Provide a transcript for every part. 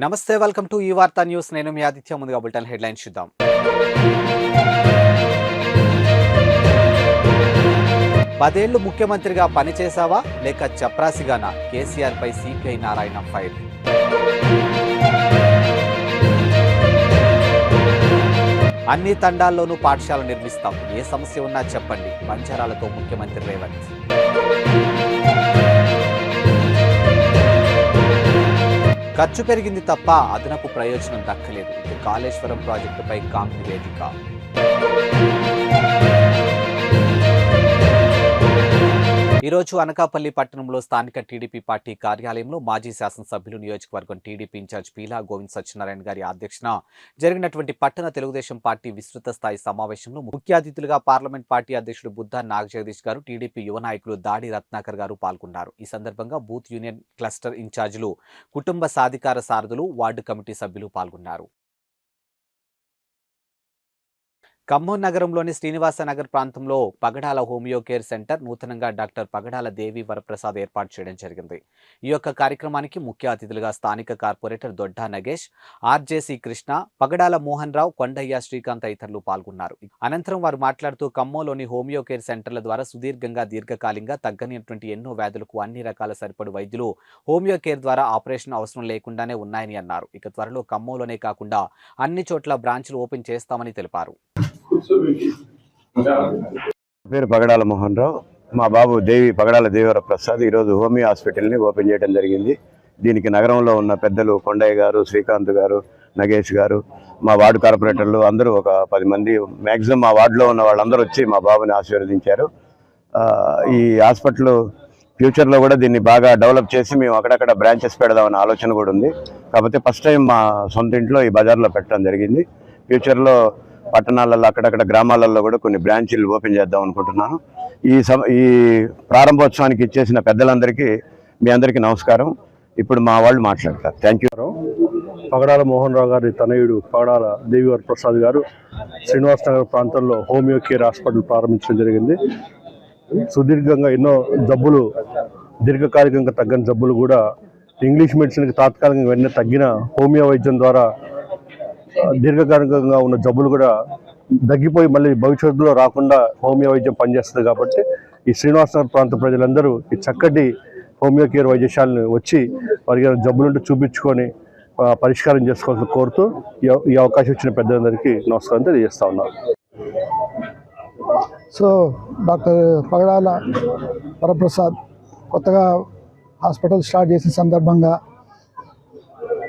నమస్తే, welcome to ఈ వార్తా న్యూస్. నేను మీ ఆదిత్య. ముందుగా బులెటిన్ హెడ్లైన్స్ చూద్దాం. 10 ఏళ్లు ముఖ్యమంత్రిగా పనిచేశావా లేక చప్రాసిగానా? కేసీఆర్ పై సిపిఐ నారాయణ ఫైర్. అన్ని తండాల్లోనూ పాఠశాల నిర్మిస్తాం, ఏ సమస్య ఉన్నా చెప్పండి. బంజారాలతో ముఖ్యమంత్రి రేవంత్. ఖర్చు పెరిగింది తప్ప అదనపు ప్రయోజనం దక్కలేదు. ఇది కాళేశ్వరం ప్రాజెక్టుపై కాంగ్ నివేదిక. ఈరోజు అనకాపల్లి పట్టణంలో స్థానిక టీడీపీ పార్టీ కార్యాలయంలో మాజీ శాసనసభ్యులు, నియోజకవర్గం టీడీపీ ఇన్ఛార్జ్ పీలా గోవింద్ సత్యనారాయణ గారి అధ్యక్షన జరిగినటువంటి పట్టణ తెలుగుదేశం పార్టీ విస్తృత స్థాయి సమావేశంలో ముఖ్య అతిథులుగా పార్లమెంట్ పార్టీ అధ్యక్షుడు బుద్ధా నాగజగదీష్ గారు, టీడీపీ యువ నాయకులు దాడి రత్నాకర్ గారు పాల్గొన్నారు. ఈ సందర్భంగా బూత్ యూనియన్ క్లస్టర్ ఇన్ఛార్జీలు, కుటుంబ సాధికార సారథులు, వార్డు కమిటీ సభ్యులు పాల్గొన్నారు. ఖమ్మం నగరంలోని శ్రీనివాస నగర్ ప్రాంతంలో పగడాల హోమియో కేర్ సెంటర్ నూతనంగా డాక్టర్ పగడాల దేవి వరప్రసాద్ ఏర్పాటు చేయడం జరిగింది. ఈ యొక్క కార్యక్రమానికి ముఖ్య అతిథులుగా స్థానిక కార్పొరేటర్ దొడ్డా నగేష్, ఆర్జేసీ కృష్ణ, పగడాల మోహన్ రావు, కొండయ్య, శ్రీకాంత్ తదితరులు పాల్గొన్నారు. అనంతరం వారు మాట్లాడుతూ ఖమ్మంలోని హోమియో కేర్ సెంటర్ల ద్వారా సుదీర్ఘంగా, దీర్ఘకాలికంగా తగ్గనిటువంటి ఎన్నో వ్యాధులకు అన్ని రకాల సరిపడు వైద్యులు హోమియో కేర్ ద్వారా ఆపరేషన్ అవసరం లేకుండానే ఉన్నాయని అన్నారు. ఇక త్వరలో ఖమ్మంలోనే కాకుండా అన్ని చోట్ల బ్రాంచ్లు ఓపెన్ చేస్తామని తెలిపారు. పేరు పగడాల మోహన్ రావు. మా బాబు పగడాల దేవర ప్రసాద్ ఈరోజు హోమియో హాస్పిటల్ని ఓపెన్ చేయడం జరిగింది. దీనికి నగరంలో ఉన్న పెద్దలు కొండయ్య గారు, శ్రీకాంత్ గారు, నగేష్ గారు, మా వార్డు కార్పొరేటర్లు అందరూ ఒక 10 మంది మ్యాక్సిమం మా వార్డులో ఉన్న వాళ్ళందరూ వచ్చి మా బాబుని ఆశీర్వదించారు. ఈ హాస్పిటల్ ఫ్యూచర్లో కూడా దీన్ని బాగా డెవలప్ చేసి మేము అక్కడక్కడ బ్రాంచెస్ పెడదామనే ఆలోచన కూడా ఉంది. కాకపోతే ఫస్ట్ టైం మా సొంత ఇంట్లో ఈ బజార్లో పెట్టడం జరిగింది. ఫ్యూచర్లో పట్టణాలలో, అక్కడక్కడ గ్రామాలలో కూడా కొన్ని బ్రాంచీలు ఓపెన్ చేద్దాం అనుకుంటున్నాను. ఈ ప్రారంభోత్సవానికి ఇచ్చేసిన పెద్దలందరికీ, మీ అందరికీ నమస్కారం. ఇప్పుడు మా వాళ్ళు మాట్లాడతారు. Thank you. పగడాల మోహన్ రావు గారి తనయుడు పగడాల దేవి ప్రసాద్ గారు శ్రీనివాస నగర్ ప్రాంతంలో హోమియో కేర్ హాస్పిటల్ ప్రారంభించడం జరిగింది. సుదీర్ఘంగా ఎన్నో జబ్బులు, దీర్ఘకాలికంగా తగ్గని జబ్బులు కూడా ఇంగ్లీష్ మెడిసిన్కి తాత్కాలికంగా వెంటనే తగ్గిన హోమియో వైద్యం ద్వారా దీర్ఘకాలికంగా ఉన్న జబ్బులు కూడా తగ్గిపోయి మళ్ళీ భవిష్యత్తులో రాకుండా హోమియో వైద్యం పనిచేస్తుంది. కాబట్టి ఈ శ్రీనివాసనగర్ ప్రాంత ప్రజలందరూ ఈ చక్కటి హోమియో కేర్ వైద్యశాలను వచ్చి వారికి జబ్బులుంటే చూపించుకొని పరిష్కారం చేసుకోవాలని కోరుతూ ఈ అవకాశం ఇచ్చిన పెద్దలందరికీ నమస్కారం తెలియజేస్తా ఉన్నారు. సో డాక్టర్ పగడాల వరప్రసాద్ కొత్తగా హాస్పిటల్ స్టార్ట్ చేసిన సందర్భంగా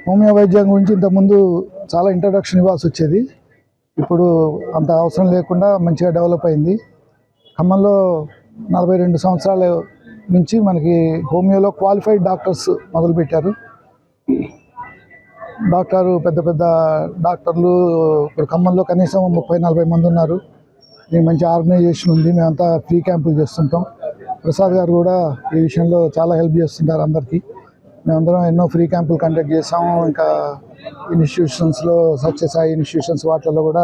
హోమియో వైద్యం గురించి ఇంతకుముందు చాలా ఇంట్రడక్షన్ ఇవ్వాల్సి వచ్చేది. ఇప్పుడు అంత అవసరం లేకుండా మంచిగా డెవలప్ అయింది. ఖమ్మంలో 42 సంవత్సరాల నుంచి మనకి హోమియోలో క్వాలిఫైడ్ డాక్టర్స్ మొదలుపెట్టారు. పెద్ద పెద్ద డాక్టర్లు ఇప్పుడు ఖమ్మంలో కనీసం 30-40 మంది ఉన్నారు. ఇది మంచి ఆర్గనైజేషన్ ఉంది. మేమంతా ఫ్రీ క్యాంపులు చేస్తుంటాం. ప్రసాద్ గారు కూడా ఈ విషయంలో చాలా హెల్ప్ చేస్తుంటారు అందరికీ. మేమందరం ఎన్నో ఫ్రీ క్యాంపులు కండక్ట్ చేసాము. ఇంకా ఇన్స్టిట్యూషన్స్లో, సత్యసాయి ఇన్స్టిట్యూషన్స్ వాటిల్లో కూడా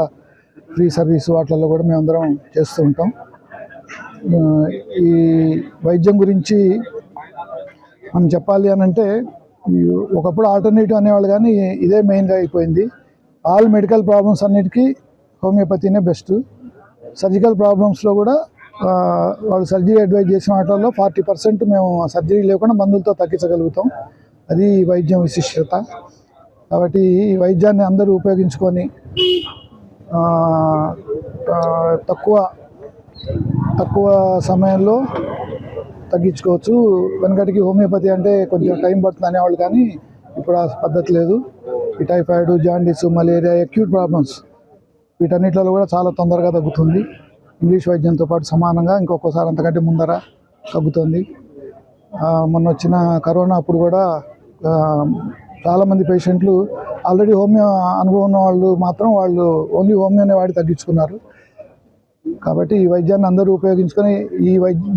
ఫ్రీ సర్వీస్ వాటిల్లో కూడా మేమందరం చేస్తూ ఉంటాం. ఈ వైద్యం గురించి మనం చెప్పాలి అని అంటే, ఒకప్పుడు ఆల్టర్నేటివ్ అనేవాళ్ళు, కానీ ఇదే మెయిన్గా అయిపోయింది. ఆల్ మెడికల్ ప్రాబ్లమ్స్ అన్నిటికీ హోమియోపతినే బెస్ట్. సర్జికల్ ప్రాబ్లమ్స్లో కూడా వాళ్ళు సర్జరీ అడ్వైజ్ చేసిన వాటిల్లో 40% మేము సర్జరీ లేకుండా మందులతో తగ్గించగలుగుతాం. అది వైద్యం విశిష్టత. కాబట్టి ఈ వైద్యాన్ని అందరూ ఉపయోగించుకొని తక్కువ సమయంలో తగ్గించుకోవచ్చు. వెనకటికి హోమియోపతి అంటే కొంచెం టైం పడుతుంది అనేవాళ్ళు, కానీ ఇప్పుడు ఆ పద్ధతి లేదు. ఈ typhoid, jaundice, malaria, acute problems వీటన్నిటిలో కూడా చాలా తొందరగా తగ్గుతుంది. ఇంగ్లీష్ వైద్యంతో పాటు సమానంగా ఇంకొకసారి అంతకంటే ముందర తగ్గుతుంది. మొన్న వచ్చిన కరోనా అప్పుడు కూడా చాలామంది పేషెంట్లు ఆల్రెడీ హోమియో అనుభవం ఉన్న వాళ్ళు మాత్రం వాళ్ళు ఓన్లీ హోమియోనే వాడి తగ్గించుకున్నారు. కాబట్టి ఈ వైద్యాన్ని అందరూ ఉపయోగించుకొని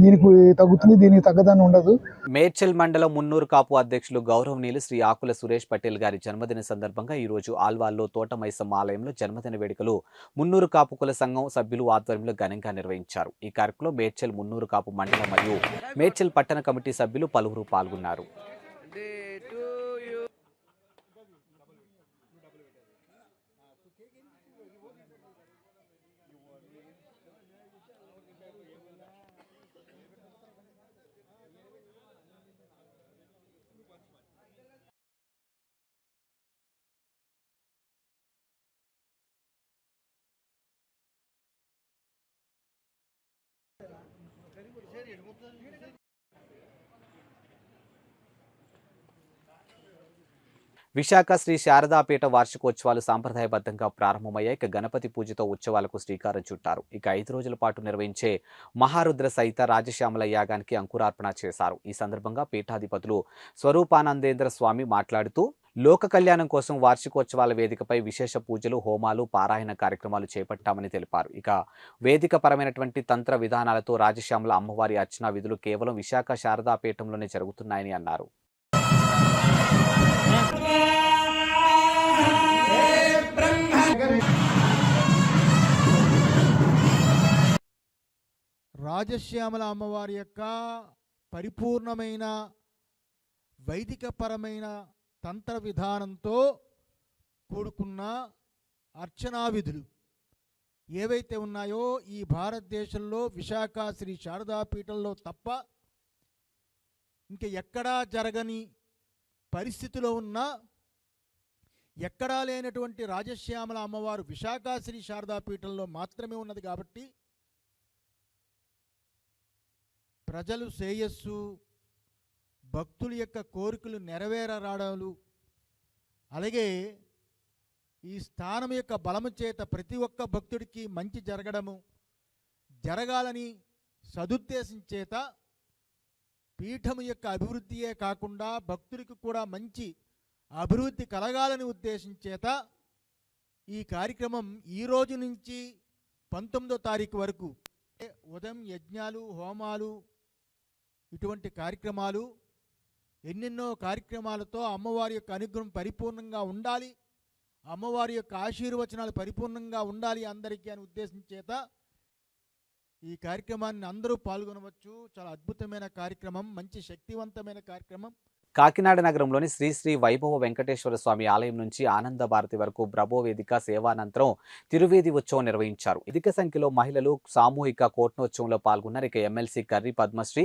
దీనికి తగ్గుతుంది, దీనికి తగ్గదని ఉండదు. మేడ్చల్ మండలం మున్నూరు కాపు అధ్యక్షులు గౌరవనీయులు శ్రీ ఆకుల సురేష్ పటేల్ గారి జన్మదిన సందర్భంగా ఈ రోజు ఆల్వాల్లో తోటమైసమ్మ ఆలయంలో జన్మదిన వేడుకలు మున్నూరు కాపు కుల సంఘం సభ్యులు ఆధ్వర్యంలో ఘనంగా నిర్వహించారు. ఈ కార్యక్రమంలో మేడ్చల్ మున్నూరు కాపు మండలం మరియు మేడ్చల్ పట్టణ కమిటీ సభ్యులు పలువురు పాల్గొన్నారు. విశాఖ శ్రీ శారదాపీఠ వార్షికోత్సవాలు సాంప్రదాయబద్ధంగా ప్రారంభమయ్యాయి. ఇక గణపతి పూజతో ఉత్సవాలకు శ్రీకారం చుట్టారు. ఇక 5 రోజుల పాటు నిర్వహించే మహారుద్ర సహిత రాజశ్యామల యాగానికి అంకురార్పణ చేశారు. ఈ సందర్భంగా పీఠాధిపతులు స్వరూపానందేంద్ర స్వామి మాట్లాడుతూ లోక కళ్యాణం కోసం వార్షికోత్సవాల వేదికపై విశేష పూజలు, హోమాలు, పారాయణ కార్యక్రమాలు చేపట్టామని తెలిపారు. ఇక వేదిక పరమైనటువంటి తంత్ర విధానాలతో రాజశ్యామల అమ్మవారి అర్చనా విధులు కేవలం విశాఖ శారదాపీఠంలోనే జరుగుతున్నాయని అన్నారు. రాజశ్యామల అమ్మవారి యొక్క పరిపూర్ణమైన వైదికపరమైన తంత్ర విధానంతో కూడుకున్న అర్చనా విధులు ఏవైతే ఉన్నాయో ఈ భారతదేశంలో విశాఖ శ్రీ శారదాపీఠంలో తప్ప ఇంక ఎక్కడా జరగని పరిస్థితిలో ఉన్న ఎక్కడా లేనటువంటి రాజశ్యామల అమ్మవారు విశాఖ శ్రీ శారదాపీఠంలో మాత్రమే ఉన్నది. కాబట్టి ప్రజలు శ్రేయస్సు, భక్తుల యొక్క కోరికలు నెరవేరరాడాలు, అలాగే ఈ స్థానం యొక్క బలము చేత ప్రతి ఒక్క భక్తుడికి మంచి జరగాలని సదుద్దేశం చేత పీఠము యొక్క అభివృద్ధియే కాకుండా భక్తుడికి కూడా మంచి అభివృద్ధి కలగాలని ఉద్దేశం చేత ఈ కార్యక్రమం ఈ రోజు నుంచి 19వ తారీఖు వరకు ఉదయం యజ్ఞాలు, హోమాలు, ఇటువంటి కార్యక్రమాలు, ఎన్నెన్నో కార్యక్రమాలతో అమ్మవారి యొక్క అనుగ్రహం పరిపూర్ణంగా ఉండాలి, అమ్మవారి యొక్క ఆశీర్వచనాలు పరిపూర్ణంగా ఉండాలి అందరికీ అని ఉద్దేశం చేత ఈ కార్యక్రమాన్ని అందరూ పాల్గొనవచ్చు. చాలా అద్భుతమైన కార్యక్రమం, మంచి శక్తివంతమైన కార్యక్రమం. కాకినాడ నగరంలోని శ్రీ శ్రీ వైభవ వెంకటేశ్వర స్వామి ఆలయం నుంచి ఆనంద భారతి వరకు బ్రహ్మో వేదిక సేవానంతరం తిరువేది ఉత్సవం నిర్వహించారు. అధిక సంఖ్యలో మహిళలు సామూహిక కోట్నోత్సవంలో పాల్గొన్నారు. ఇక ఎమ్మెల్సీ కర్రి పద్మశ్రీ,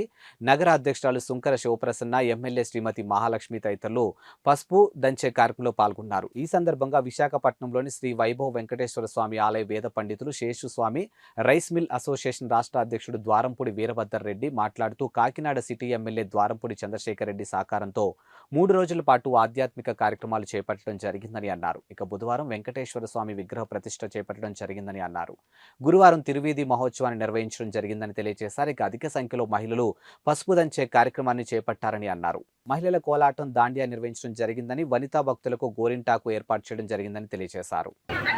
నగర అధ్యక్షురాలు సుంకర శివప్రసన్న, ఎమ్మెల్యే శ్రీమతి మహాలక్ష్మి తదితరులు పసుపు దంచే కార్యక్రమంలో పాల్గొన్నారు. ఈ సందర్భంగా విశాఖపట్నంలోని శ్రీ వైభవ వెంకటేశ్వర స్వామి ఆలయ వేద పండితులు శేషు స్వామి, రైస్ మిల్ అసోసియేషన్ రాష్ట్ర అధ్యక్షుడు ద్వారంపూడి వీరభద్ర రెడ్డి మాట్లాడుతూ కాకినాడ సిటీ ఎమ్మెల్యే ద్వారంపూడి చంద్రశేఖర్ రెడ్డి సహకారంతో 3 రోజుల పాటు ఆధ్యాత్మిక కార్యక్రమాలు చేపట్టడం జరిగిందని అన్నారు. ఇక బుధవారం వెంకటేశ్వర స్వామి విగ్రహ ప్రతిష్ఠ చేపట్టడం జరిగిందని అన్నారు. గురువారం తిరువీధి మహోత్సవాన్ని నిర్వహించడం జరిగిందని తెలియజేశారు. ఇక అధిక సంఖ్యలో మహిళలు పసుపు దంచే కార్యక్రమాన్ని చేపట్టారని అన్నారు. మహిళల కోలాటం, దాండియా నిర్వహించడం జరిగిందని, వనితా భక్తులకు గోరింటాకు ఏర్పాటు చేయడం జరిగిందని తెలియజేశారు.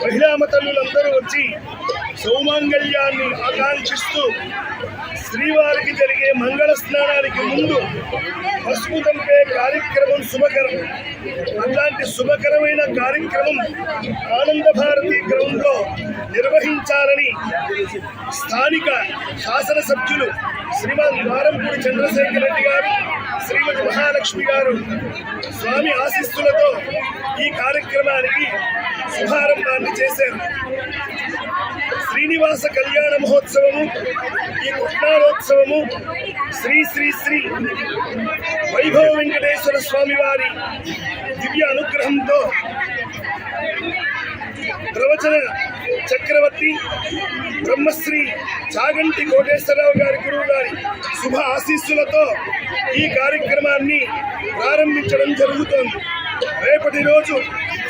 మహిళా మతనులందరూ వచ్చి సౌమాంగళ్యాన్ని ఆకాంక్షిస్తూ శ్రీవారికి జరిగే మంగళ స్నానానికి ముందు పసుపు దంపే కార్యక్రమం శుభకరం. అలాంటి శుభకరమైన కార్యక్రమం ఆనంద భారతి గ్రౌండ్లో నిర్వహించాలని స్థానిక శాసనసభ్యులు శ్రీమాన్ ద్వారంపూడి చంద్రశేఖర్ రెడ్డి గారు, శ్రీమతి మహాలక్ష్మి గారు స్వామి ఆశీస్సులతో ఈ కార్యక్రమానికి శుభారంభాన్ని చేశారు. శ్రీనివాస కళ్యాణ మహోత్సవము, ఈ కృష్ణారోత్సవము శ్రీ శ్రీ శ్రీ వైభవ వెంకటేశ్వర స్వామి వారి దివ్య అనుగ్రహంతో ప్రవచన చక్రవర్తి బ్రహ్మశ్రీ చాగంటి కోటేశ్వరరావు గారి గురువు గారి శుభ ఆశీస్సులతో ఈ కార్యక్రమాన్ని ప్రారంభించడం జరుగుతోంది. రేపటి రోజు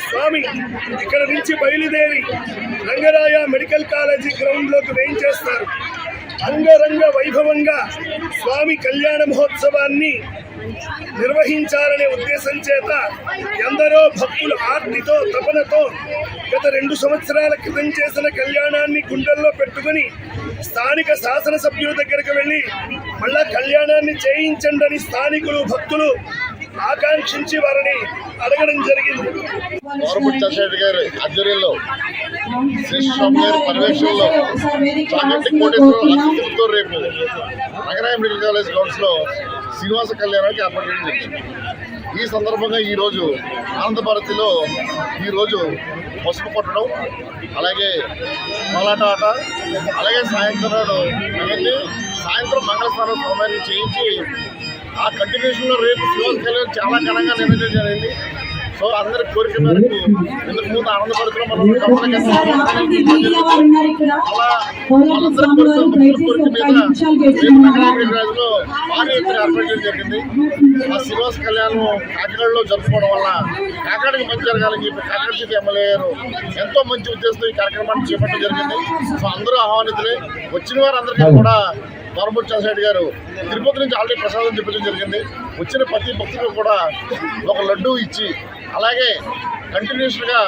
స్వామి ఇక్కడ నుంచి బయలుదేరి రంగరాయ మెడికల్ కాలేజీ గ్రౌండ్లోకి వేయించేస్తారు. అంగరంగ వైభవంగా స్వామి కళ్యాణ మహోత్సవాన్ని నిర్వహించాలనే ఉద్దేశం చేత ఎందరో భక్తులు ఆర్తితో, తపనతో గత 2 సంవత్సరాల క్రితం చేసిన కళ్యాణాన్ని గుండెల్లో పెట్టుకుని స్థానిక శాసనసభ్యుల దగ్గరికి వెళ్ళి మళ్ళా కళ్యాణాన్ని చేయించండి అని స్థానికులు, భక్తులు ఆకాంక్షించి వారిని అడగడం జరిగింది. చంద్రశేఖర్ గారి ఆధ్వర్యంలో శ్రీస్వామి గారి పర్యవేక్షణలో చాగంటి కోటేశ్వరరావు రేపు నగరాయ మెడికల్ కాలేజ్ గ్రౌండ్స్ లో శ్రీనివాస కళ్యాణానికి ఏర్పాటు చేయడం జరిగింది. ఈ సందర్భంగా ఈరోజు ఆనందభారతిలో ఈరోజు పసుపు కొట్టడం, అలాగే కోలాట ఆట, అలాగే సాయంత్రం మంగళస్నానం సమయాన్ని చేయించి ఆ కంటిన్యూషన్లో రేపు శ్రీనివాస కళ్యాణ్ చాలా ఘనంగా నిర్వహించడం జరిగింది. సో అందరి కోరిక మేరకు ఇంతకు ముందు ఆనందభారతిలో మనం రాజులో భారీ ఎత్తున ఏర్పాటు చేయడం జరిగింది. ఆ శ్రీనివాస కళ్యాణం కాకినాడలో జరుపుకోవడం వల్ల కాకినాడకి మంచి జరగాలని చెప్పి కాకినాడ సిటీ ఎమ్మెల్యే గారు ఎంతో మంచి ఉద్దేశంతో ఈ కార్యక్రమాన్ని చేపట్టడం జరిగింది. సో అందరూ ఆహ్వానితులే. వచ్చిన వారందరికీ కూడా దొరబుడి చంద్రశేఖర్ గారు తిరుపతి నుంచి ఆల్రెడీ ప్రసాదం తెప్పించడం జరిగింది. వచ్చిన ప్రతి భక్తులకు కూడా ఒక లడ్డూ ఇచ్చి, అలాగే కంటిన్యూస్గా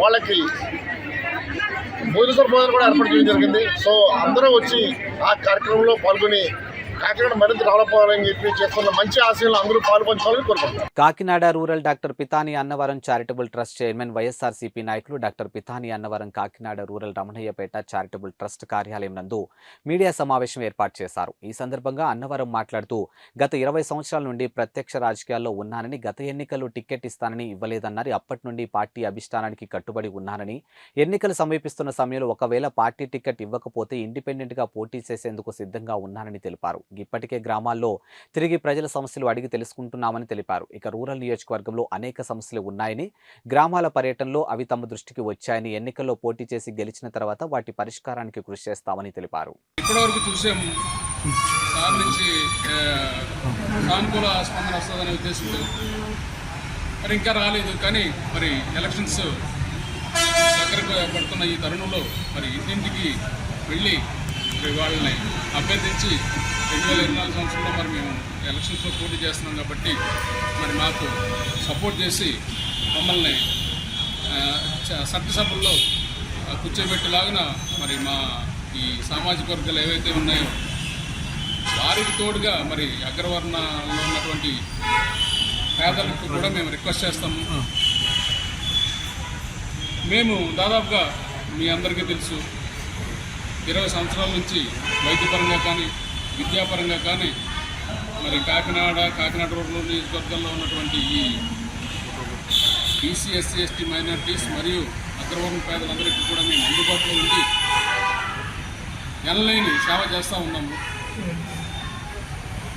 వాళ్ళకి భోజన సరఫరాలు కూడా ఏర్పాటు చేయడం జరిగింది. సో అందరూ వచ్చి ఆ కార్యక్రమంలో పాల్గొని కాకినాడ మరింత డెవలప్ అవ్వాలని చెప్పి చేస్తున్న మంచి ఆశయాలు అందరూ పాల్పంచాలని కోరుకుంటున్నాం. Kakinada rural doctor Pitani Annavaram charitable trust chairman YSRCP నాయకులు doctor Pitani Annavaram Kakinada rural Ramanayyapeta charitable trust కార్యాలయం నందు మీడియా సమావేశం ఏర్పాటు చేశారు. ఈ సందర్భంగా అన్నవరం మాట్లాడుతూ గత 20 సంవత్సరాల నుండి ప్రత్యక్ష రాజకీయాల్లో ఉన్నానని, గత ఎన్నికల్లో టికెట్ ఇస్తానని ఇవ్వలేదన్నారు. అప్పటి నుండి పార్టీ అభిష్టానానికి కట్టుబడి ఉన్నానని, ఎన్నికలు సమీపిస్తున్న సమయంలో ఒకవేళ పార్టీ టికెట్ ఇవ్వకపోతే ఇండిపెండెంట్ గా పోటీ చేసేందుకు సిద్ధంగా ఉన్నానని తెలిపారు. ఇప్పటికే గ్రామాల్లో తిరిగి ప్రజల సమస్యలు అడిగి తెలుసుకుంటున్నామని తెలిపారు. ఇక రూరల్ నియోజకవర్గంలో అనేక సమస్యలు ఉన్నాయని, గ్రామాల పర్యటనలో అవి తమ దృష్టికి వచ్చాయని, ఎన్నికల్లో పోటీ చేసి గెలిచిన తర్వాత వాటి పరిష్కారానికి కృషి చేస్తామని తెలిపారు. ఇప్పటివరకు చూసాము సార్ నుంచి సానుకూల స్పందన వస్తుందనే ఉద్దేశంతో మరి ఇంకా రాలేదు. కానీ మరి ఎలక్షన్స్ దగ్గరకు పడుతున్న ఈ తరుణంలో మరి ఇంటింటికి వెళ్ళి మరి వాళ్ళని అభ్యర్థించి 2024 సంవత్సరంలో మరి మేము ఎలక్షన్స్లో పోటీ చేస్తున్నాం కాబట్టి మరి మాకు సపోర్ట్ చేసి మమ్మల్ని చట్టసభల్లో కూర్చోబెట్టేలాగా మరి మా ఈ సామాజిక వర్గాలు ఏవైతే ఉన్నాయో వారికి తోడుగా మరి అగ్రవర్ణంలో ఉన్నటువంటి పేదలకు కూడా మేము రిక్వెస్ట్ చేస్తాము. మేము దాదాపుగా మీ అందరికీ తెలుసు 20 సంవత్సరాల నుంచి వైద్యపరంగా కానీ, విద్యాపరంగా కానీ మరి కాకినాడ రూరల్ నియోజకవర్గంలో ఉన్నటువంటి ఈ బీసీ, ఎస్సీ, ఎస్టీ మైనారిటీస్ మరియు అగ్రవర్ణ పేదలందరికీ కూడా మేము అందుబాటులో ఉండి ఎనలేని సేవ చేస్తూ ఉన్నాము.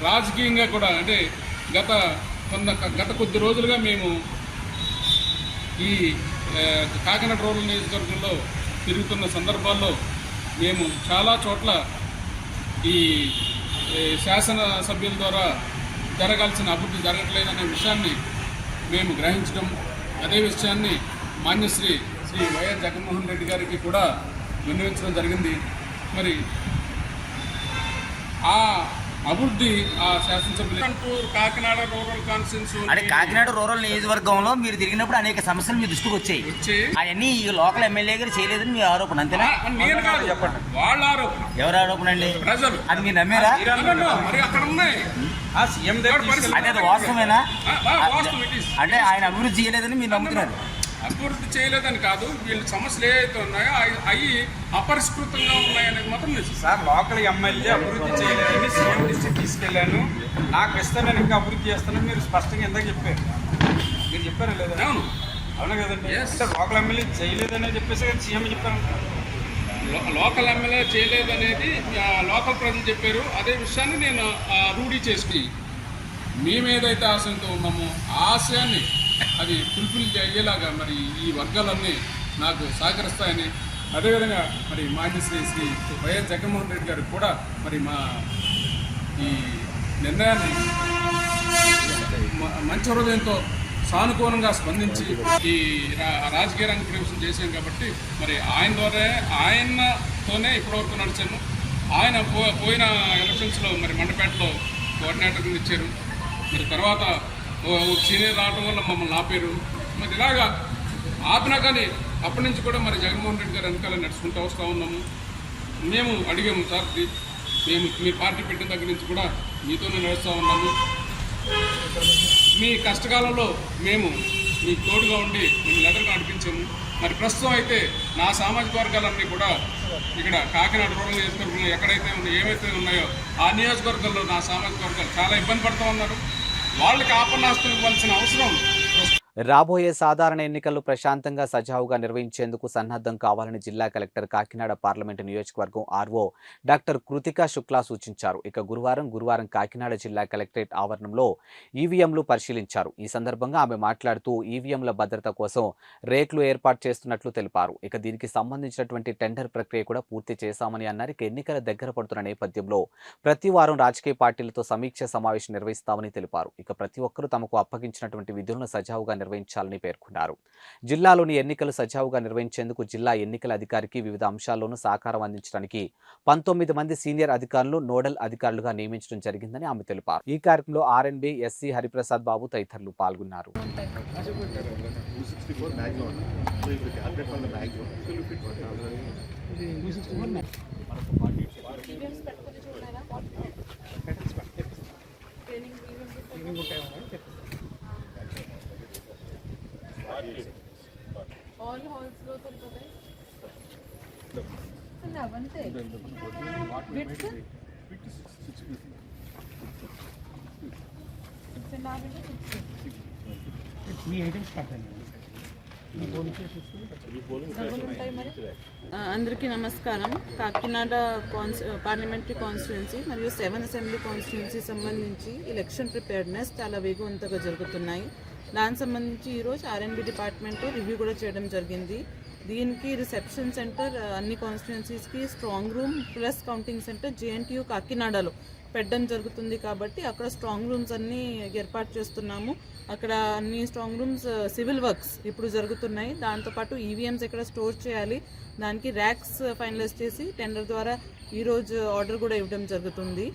రాజకీయంగా కూడా అంటే గత కొద్ది రోజులుగా మేము ఈ కాకినాడ రూరల్ నియోజకవర్గంలో తిరుగుతున్న సందర్భాల్లో మేము చాలా చోట్ల ఈ శాసనసభ్యుల ద్వారా జరగాల్సిన అభివృద్ధి జరగట్లేదనే విషయాన్ని మేము గ్రహించడం, అదే విషయాన్ని మాన్యశ్రీ వైఎస్ జగన్మోహన్ రెడ్డి గారికి కూడా విన్నవించడం జరిగింది. మరి ఆ అభివృద్ధి ఆ శాసనసభ్యులు కాకినాడ రూరల్ కాన్స్టిట్యూన్సీ అంటే కాకినాడ రూరల్ నియోజకవర్గంలో మీరు తిరిగినప్పుడు అనేక సమస్యలు మీ దృష్టికి వచ్చాయి. అవన్నీ ఈ లోకల్ ఎమ్మెల్యే గారు చేయలేదని మీ ఆరోపణ, అంతేనా? నేను కాదు, చెప్పండి. వాళ్ళ ఆరోపణ. ఎవరు ఆరోపణ అండి? ప్రజలు. అది మీరు నమ్మారా? మరి అక్కడ ఉన్నాయి. అంటే అది వాస్తవేనా? అంటే ఆయన అభివృద్ధి చేయలేదని మీరు నమ్ముతున్నారు? అభివృద్ధి చేయలేదని కాదు, వీళ్ళ సమస్యలు ఏవైతే ఉన్నాయో అవి అపరిష్కృతంగా ఉన్నాయనేది మాత్రం నిజం. సార్, లోకల్ ఎమ్మెల్యే అభివృద్ధి చేయలేదని సీఎం దృష్టికి తీసుకెళ్లాను, నాకు ఇస్తే నేను ఇంకా అభివృద్ధి చేస్తానని మీరు స్పష్టంగా ఎందుకు చెప్పారు? మీరు చెప్పారా లేదా? అవును, అవునా కదండి. లోకల్ ఎమ్మెల్యే చేయలేదనే చెప్పేసి కదా సీఎం చెప్పారు. లోకల్ ఎమ్మెల్యే చేయలేదనేది లోకల్ ప్రజలు చెప్పారు. అదే విషయాన్ని నేను రూఢీ చేసి మేమేదైతే ఆశయంతో ఉన్నామో ఆ ఆశయాన్ని అది ఫుల్ఫిల్ అయ్యేలాగా మరి ఈ వర్గాలన్నీ నాకు సహకరిస్తాయని, అదేవిధంగా మరి మాన్యశ్రీ వైఎస్ జగన్మోహన్ రెడ్డి గారికి కూడా మరి మా ఈ నిర్ణయాన్ని మంచి హృదయంతో సానుకూలంగా స్పందించి ఈ రాజకీయ రంగ ప్రవేశం చేశాం కాబట్టి మరి ఆయనతోనే ఇప్పటివరకు నడిచాను. ఆయన పోయిన ఎలక్షన్స్లో మరి మండపేటలో కోఆర్డినేటర్ని ఇచ్చారు. మరి తర్వాత సీనియర్ రావడం వల్ల మమ్మల్ని ఆపారు. మరి ఇలాగా ఆపినా కానీ అప్పటి నుంచి కూడా మరి జగన్మోహన్ రెడ్డి గారు వెనకాల నడుచుకుంటూ వస్తూ ఉన్నాము. మేము అడిగాము, సార్ మేము మీ పార్టీ పెట్టిన దగ్గర నుంచి కూడా మీతోనే నడుస్తూ ఉన్నాము. మీ కష్టకాలంలో మేము మీకు తోడుగా ఉండి మిమ్మల్ని ఎదురుగా నడిపించాము. మరి ప్రస్తుతం అయితే నా సామాజిక వర్గాలన్నీ కూడా ఇక్కడ కాకినాడ రూరల్ నియోజకవర్గంలో ఎక్కడైతే ఏవైతే ఉన్నాయో ఆ నియోజకవర్గాల్లో నా సామాజిక వర్గాలు చాలా ఇబ్బంది పడుతూ ఉన్నారు. వాళ్ళకి ఆపన్నాస్తం ఇవ్వాల్సిన అవసరం రాబోయే సాధారణ ఎన్నికలు ప్రశాంతంగా సజావుగా నిర్వహించేందుకు సన్నద్ధం కావాలని జిల్లా కలెక్టర్ కాకినాడ పార్లమెంటు నియోజకవర్గం ఆర్ఓ డాక్టర్ కృతికా శుక్లా సూచించారు. ఇక గురువారం కాకినాడ జిల్లా కలెక్టరేట్ ఆవరణంలో ఈవీఎంలు పరిశీలించారు. ఈ సందర్భంగా ఆమె మాట్లాడుతూ ఈవీఎంల భద్రత కోసం రేక్లు ఏర్పాటు చేస్తున్నట్లు తెలిపారు. ఇక దీనికి సంబంధించినటువంటి టెండర్ ప్రక్రియ కూడా పూర్తి చేశామని అన్నారు. ఇక ఎన్నికల దగ్గర పడుతున్న నేపథ్యంలో ప్రతి వారం రాజకీయ పార్టీలతో సమీక్ష సమావేశం నిర్వహిస్తామని తెలిపారు. ఇక ప్రతి ఒక్కరూ తమకు అప్పగించినటువంటి విధులను సజావుగా నిర్వహించాలని పేర్కొన్నారు. జిల్లాలోని ఎన్నికలు సజావుగా నిర్వహించేందుకు జిల్లా ఎన్నికల అధికారికి వివిధ అంశాల్లోనూ సహకారం అందించడానికి 19 మంది సీనియర్ అధికారులు నోడల్ అధికారులుగా నియమించడం జరిగిందని ఆమె తెలిపారు. ఈ కార్యక్రమంలో ఆర్ఎన్బి ఎస్సీ హరిప్రసాద్ బాబు తదితరులు పాల్గొన్నారు. all halls lo tilpatayi avante width 6 అందరికీ నమస్కారం. కాకినాడ పార్లమెంటరీ కాన్స్టిట్యుయెన్సీ మరియు 7 అసెంబ్లీ కాన్స్టిట్యుయెన్సీ సంబంధించి ఎలక్షన్ ప్రిపేర్డ్నెస్ చాలా వేగవంతంగా జరుగుతున్నాయి. దానికి సంబంధించి ఈరోజు ఆర్ఎన్బి డిపార్ట్మెంట్ రివ్యూ కూడా చేయడం జరిగింది. దీనికి రిసెప్షన్ సెంటర్ అన్ని కాన్స్టిట్యుయెన్సీస్కి strong room plus counting centre JNTU కాకినాడలో పెట్టడం జరుగుతుంది. కాబట్టి అక్కడ స్ట్రాంగ్ రూమ్స్ అన్నీ ఏర్పాటు చేస్తున్నాము. అక్కడ అన్ని స్ట్రాంగ్ రూమ్స్ సివిల్ వర్క్స్ ఇప్పుడు జరుగుతున్నాయి. దాంతోపాటు ఈవీఎంస్ ఎక్కడ స్టోర్ చేయాలి దానికి ర్యాక్స్ ఫైనలైజ్ చేసి టెండర్ ద్వారా ఈరోజు ఆర్డర్ కూడా ఇవ్వడం జరుగుతుంది.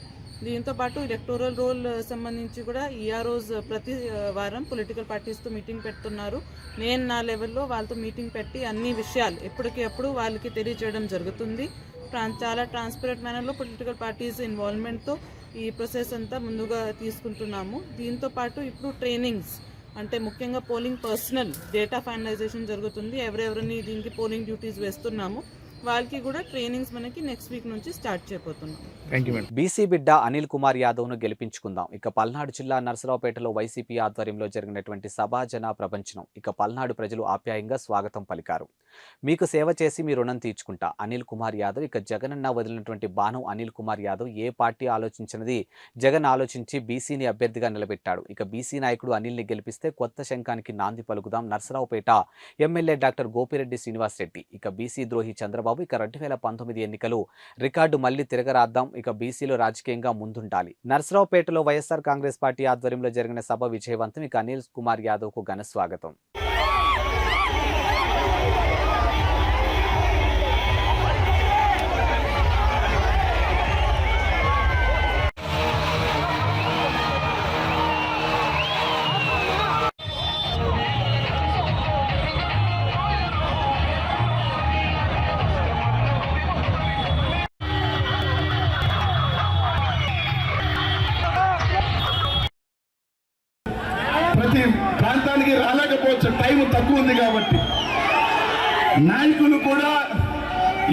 దీంతోపాటు ఎలక్టోరల్ రోల్ సంబంధించి కూడా ఈఆర్ఓస్ ప్రతి వారం పొలిటికల్ పార్టీస్తో మీటింగ్ పెడుతున్నారు. నేను నా లెవెల్లో వాళ్ళతో మీటింగ్ పెట్టి అన్ని విషయాలు ఎప్పటికప్పుడు వాళ్ళకి తెలియజేయడం జరుగుతుంది. చాలా ట్రాన్స్పరెంట్ మేనర్లో పొలిటికల్ పార్టీస్ ఇన్వాల్వ్మెంట్తో ఈ ప్రాసెస్ అంతా ముందుగా తీసుకుంటున్నాము. దీంతోపాటు ఇప్పుడు ట్రైనింగ్స్ అంటే ముఖ్యంగా పోలింగ్ పర్సనల్ డేటా ఫైనలైజేషన్ జరుగుతుంది. ఎవరెవరిని దీనికి పోలింగ్ డ్యూటీస్ వేస్తున్నాము వాళ్ళకి కూడా ట్రైనింగ్స్ మనకి నెక్స్ట్ వీక్ నుంచి స్టార్ట్ చేయబోతున్నాం. బీసీ బిడ్డ అనిల్ కుమార్ యాదవ్ను గెలిపించుకుందాం. ఇక పల్నాడు జిల్లా నర్సరావుపేటలో వైసీపీ ఆధ్వర్యంలో జరిగినటువంటి సభా జన ప్రపంచనం. ఇక పల్నాడు ప్రజలు ఆప్యాయంగా స్వాగతం పలికారు. మీకు సేవ చేసి మీ రుణం తీర్చుకుంటా అనిల్ కుమార్ యాదవ్. ఇక జగనన్న వదిలినటువంటి బాణం అనిల్ కుమార్ యాదవ్ ఏ పార్టీ ఆలోచించినది జగన్ ఆలోచించి బీసీని అభ్యర్థిగా నిలబెట్టాడు. ఇక బీసీ నాయకుడు అనిల్ని గెలిపిస్తే కొత్త శంఖానికి నాంది పలుకుదాం నర్సరావుపేట ఎమ్మెల్యే డాక్టర్ గోపిరెడ్డి శ్రీనివాస్ రెడ్డి. ఇక బీసీ ద్రోహి చంద్రబాబు. ఇక 2019 ఎన్నికలు రికార్డు మళ్లీ తిరగరాద్దాం. ఇక బీసీలు రాజకీయంగా ముందుండాలి. నర్సరావుపేటలో వైఎస్ఆర్ కాంగ్రెస్ పార్టీ ఆధ్వర్యంలో జరిగిన సభ విజయవంతం. ఇక అనిల్ కుమార్ యాదవ్ కు ఘన స్వాగతం. ప్రతి ప్రాంతానికి రాలేకపోవచ్చు, టైం తక్కువ ఉంది కాబట్టి. నాయకులు కూడా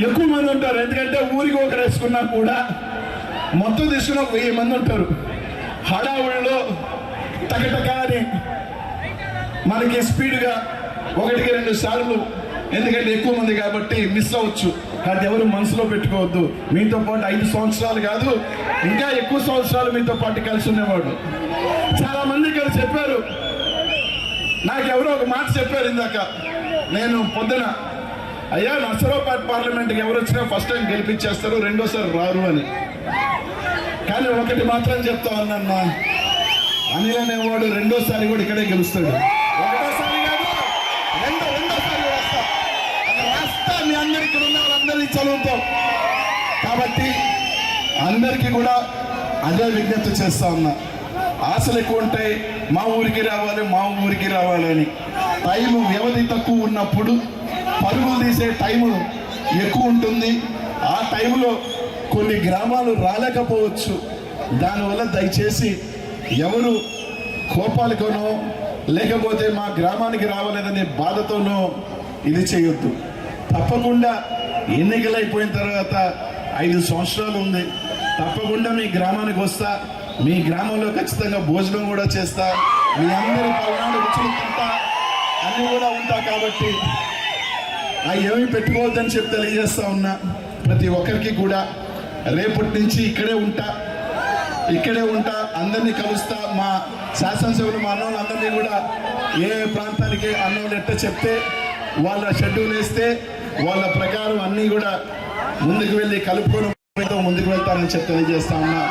ఎక్కువ మంది ఉంటారు, ఎందుకంటే ఊరికి ఒకరు వేసుకున్నా కూడా మొత్తం తీసుకున్న 1000 మంది ఉంటారు. హడావుడిలో టకటకాని మనకి స్పీడ్గా 1-2 సార్లు, ఎందుకంటే ఎక్కువ మంది కాబట్టి మిస్ అవ్వచ్చు. అది ఎవరు మనసులో పెట్టుకోవద్దు. మీతో పాటు 5 సంవత్సరాలు కాదు ఇంకా ఎక్కువ సంవత్సరాలు మీతో పాటు కలిసి ఉండేవాడు. చాలా మంది ఇక్కడ చెప్పారు, నాకు ఎవరో ఒక మాట చెప్పారు ఇందాక. నేను పొద్దున అయ్యా నర్సరావుపేట పార్లమెంట్కి ఎవరు వచ్చినా ఫస్ట్ టైం గెలిపించేస్తారు, రెండోసారి రారు అని. కానీ ఒకటి మాత్రం చెప్తా ఉన్నా, అనిల్ అనేవాడు రెండోసారి కూడా ఇక్కడే గెలుస్తాడు. ఒకటోసారి కాదు, రెండోసారి వస్తా. మీ అందరు ఇక్కడ ఉన్న వాళ్ళందరినీ చదువుతాం కాబట్టి అందరికీ కూడా అదే విజ్ఞప్తి చేస్తా ఉన్నా. ఆశలు ఎక్కువ ఉంటాయి, మా ఊరికి రావాలి అని. టైము వ్యవధి తక్కువ ఉన్నప్పుడు పరుగులు తీసే టైము ఎక్కువ ఉంటుంది. ఆ టైంలో కొన్ని గ్రామాలు రాలేకపోవచ్చు. దానివల్ల దయచేసి ఎవరు కోపాలతోనో లేకపోతే మా గ్రామానికి రావలేదనే బాధతోనో ఇది చేయొద్దు. తప్పకుండా ఎన్నికలు అయిపోయిన తర్వాత 5 సంవత్సరాలు ఉంది, తప్పకుండా మీ గ్రామానికి వస్తా. మీ గ్రామంలో ఖచ్చితంగా భోజనం కూడా చేస్తా, మీ అందరి పల్నాడు రుచులు తింటా, అన్నీ కూడా ఉంటా. కాబట్టి అవి ఏమీ పెట్టుకోవద్దని చెప్పి తెలియజేస్తా ఉన్నా. ప్రతి ఒక్కరికి కూడా రేపటి నుంచి ఇక్కడే ఉంటా, అందరినీ కలుస్తా. మా శాసనసభ్యులు మా అన్నోళ్ళు అందరినీ కూడా ఏ ప్రాంతానికి అన్నోళ్ళు ఎట్ట చెప్తే వాళ్ళ షెడ్యూల్ వేస్తే వాళ్ళ ప్రకారం అన్నీ కూడా ముందుకు వెళ్ళి కలుపుకొని ముందుకు వెళ్తానని చెప్పి తెలియజేస్తా ఉన్నా.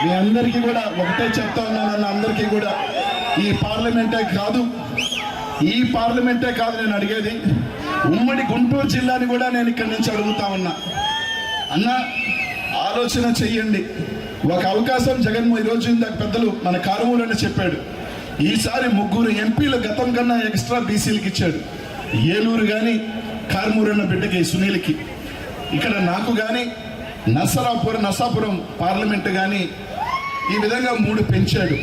మీ అందరికీ కూడా ఒకటే చెప్తా ఉన్నాను, అందరికీ కూడా ఈ పార్లమెంటే కాదు నేను అడిగేది, ఉమ్మడి గుంటూరు జిల్లాని కూడా నేను ఇక్కడి నుంచి అడుగుతా ఉన్నా. అన్న ఆలోచన చెయ్యండి. ఒక అవకాశం ఈరోజు ఇందాక పెద్దలు మన కారుమూలని చెప్పాడు, ఈసారి 3 ఎంపీలు గతం కన్నా ఎక్స్ట్రా బీసీలకు ఇచ్చాడు. ఏలూరు కానీ కారుమూరు అన్న బిడ్డకి సునీల్కి, ఇక్కడ నాకు కానీ నర్సాపురం పార్లమెంట్ కానీ ఈ విధంగా 3 పెంచాడు.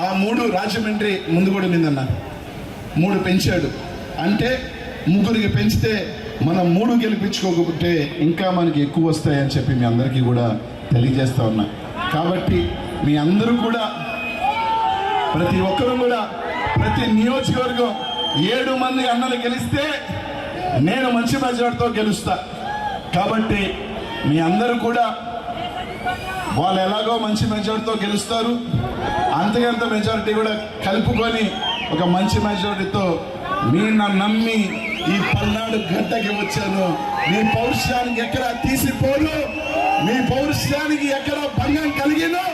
ఆ 3 రాజమండ్రి ముందు కూడా నిందన్న 3 పెంచాడు. అంటే 3కి పెంచితే మనం 3 గెలిపించుకోకపోతే ఇంకా మనకి ఎక్కువ వస్తాయని చెప్పి మీ అందరికీ కూడా తెలియజేస్తా ఉన్నా. కాబట్టి మీ అందరూ కూడా ప్రతి ఒక్కరూ కూడా ప్రతి నియోజకవర్గం 7 మంది అన్నలు గెలిస్తే నేను మంచి మెజార్టీతో గెలుస్తా. కాబట్టి మీ అందరూ కూడా వాళ్ళు ఎలాగో మంచి మెజార్టీతో గెలుస్తారు, అంతకంత మెజారిటీ కూడా కలుపుకొని ఒక మంచి మెజారిటీతో మీరు నన్ను నమ్మి ఈ పల్నాడు గడ్డకి వచ్చాను. మీ పౌరుషానికి ఎక్కడ తీసిపోను, మీ పౌరుషానికి ఎక్కడ భంగం కలిగినో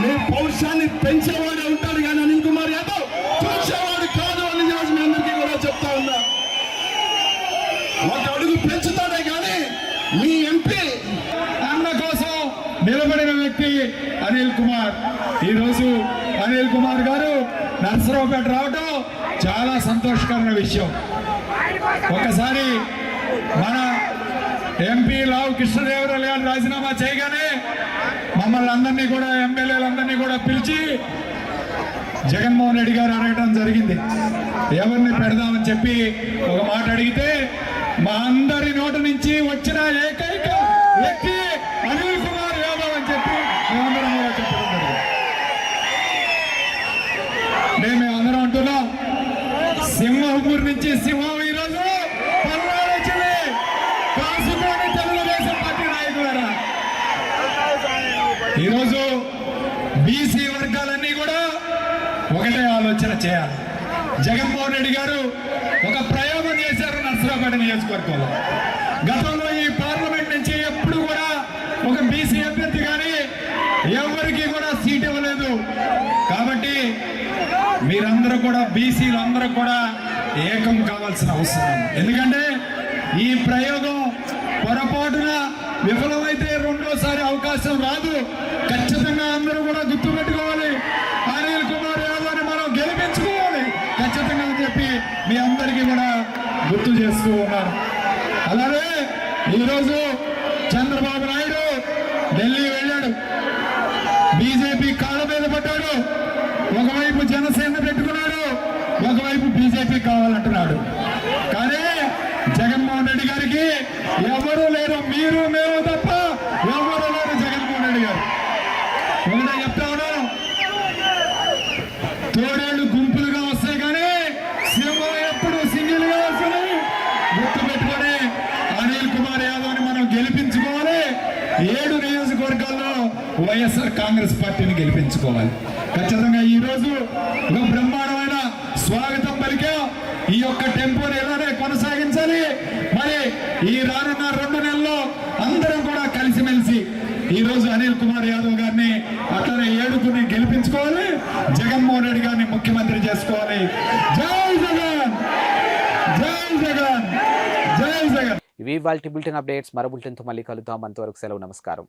మీ పౌరుషాన్ని పెంచేవాడే ఉంటాడు కానీ అనిల్ కుమార్ యాదవ్ చూసేవాడు కాదు అని మీ అందరికీ కూడా చెప్తా ఉన్నా. ఒక అడుగు పెంచుతాడే కానీ మీ ఎంపీ అన్న కోసం నిలబడిన వ్యక్తి అనిల్ కుమార్. ఈరోజు అనిల్ కుమార్ గారు నర్సరావుపేట రావడం చాలా సంతోషకరమైన విషయం. ఒకసారి మన ఎంపీ లావు కృష్ణదేవరాయలు గారు రాజీనామా చేయగానే మమ్మల్ని అందరినీ కూడా ఎమ్మెల్యేలందరినీ కూడా పిలిచి జగన్మోహన్ రెడ్డి గారు అడగడం జరిగింది, ఎవరిని పెడదామని చెప్పి ఒక మాట అడిగితే మా అందరి నోటి నుంచి వచ్చిన ఏకైక వ్యక్తి అనిల్ కుమార్ యాదవ్ అని చెప్పి మేమందరం కూడా చెప్పడం జరిగింది. మేమందరం అంటున్నాం, సింహపూర్ నుంచి సింహం ఈరోజు పల్నాడు వచ్చింది. కాసుకోండి తెలుగుదేశం పార్టీ నాయకులారా. ఈరోజు బీసీ వర్గాలన్నీ కూడా ఒకటే ఆలోచన చేయాలి. జగన్మోహన్ రెడ్డి గారు ఒక ప్రయోగం చేశారు నర్సరావుపేట నియోజకవర్గంలో. గతంలో ఈ పార్లమెంట్ నుంచి ఎప్పుడు కూడా ఒక బీసీ అభ్యర్థి కానీ ఎవరికి కూడా సీట్ ఇవ్వలేదు. కాబట్టి మీరందరూ కూడా బీసీలు అందరూ కూడా ఏకం కావాల్సిన అవసరం. ఎందుకంటే ఈ ప్రయోగం పొరపాటున విఫలమైతే రెండోసారి అవకాశం రాదు. ఖచ్చితంగా అందరూ కూడా గుర్తుపెట్టుకోవాలి, అనిల్ కుమార్ యాదవ్ని మనం గెలిపించుకోవాలి ఖచ్చితంగా అని చెప్పి మీ అందరికీ కూడా గుర్తు చేస్తూ ఉన్నారు. అలాగే ఈరోజు చంద్రబాబు నాయుడు ఢిల్లీ వెళ్ళాడు, బీజేపీ కాళ్ళ మీద పడ్డాడు. ఒకవైపు జనసేన పెట్టుకున్నాడు, ఒకవైపు బీజేపీ కావాలంటున్నాడు. కానీ జగన్మోహన్ రెడ్డి గారికి ఎవరు లేరు, మీరు మేము తప్ప ఎవరు లేరు. జగన్మోహన్ రెడ్డి గారు ఒకటే చెప్తా ఉన్నాం, తోడేళ్లు గుంపులుగా వస్తాయి కానీ సింహం ఎప్పుడు సింగిల్ గా వస్తుంది. గుర్తు పెట్టుకొని అనిల్ కుమార్ యాదవ్ని మనం గెలిపించుకోవాలి. 7 నియోజకవర్గాల్లో వైఎస్ఆర్ కాంగ్రెస్ పార్టీని గెలిపించుకోవాలి. ఖచ్చితంగా ఈ రోజు ఒక బ్రహ్మాండమైన స్వాగతం పలికా. ఈ యొక్క టెంపోని ఇలానే కొనసాగించాలి. మరి ఈ రానున్న 2 నెలల్లో అందరం కూడా కలిసిమెలిసి ఈ రోజు అనిల్ కుమార్ యాదవ్ గారిని అట్లనే ఏడుకుని గెలిపించుకోవాలి. జగన్మోహన్ రెడ్డి గారిని ముఖ్యమంత్రి చేసుకోవాలి. జై జగన్, జై జగన్, జై జగన్. ఇవి ఇవాల్టి బులెటిన్ అప్డేట్స్. మరో బులెటిన్తో మళ్ళీ కలుద్దాం. అంతవరకు సెలవు, నమస్కారం.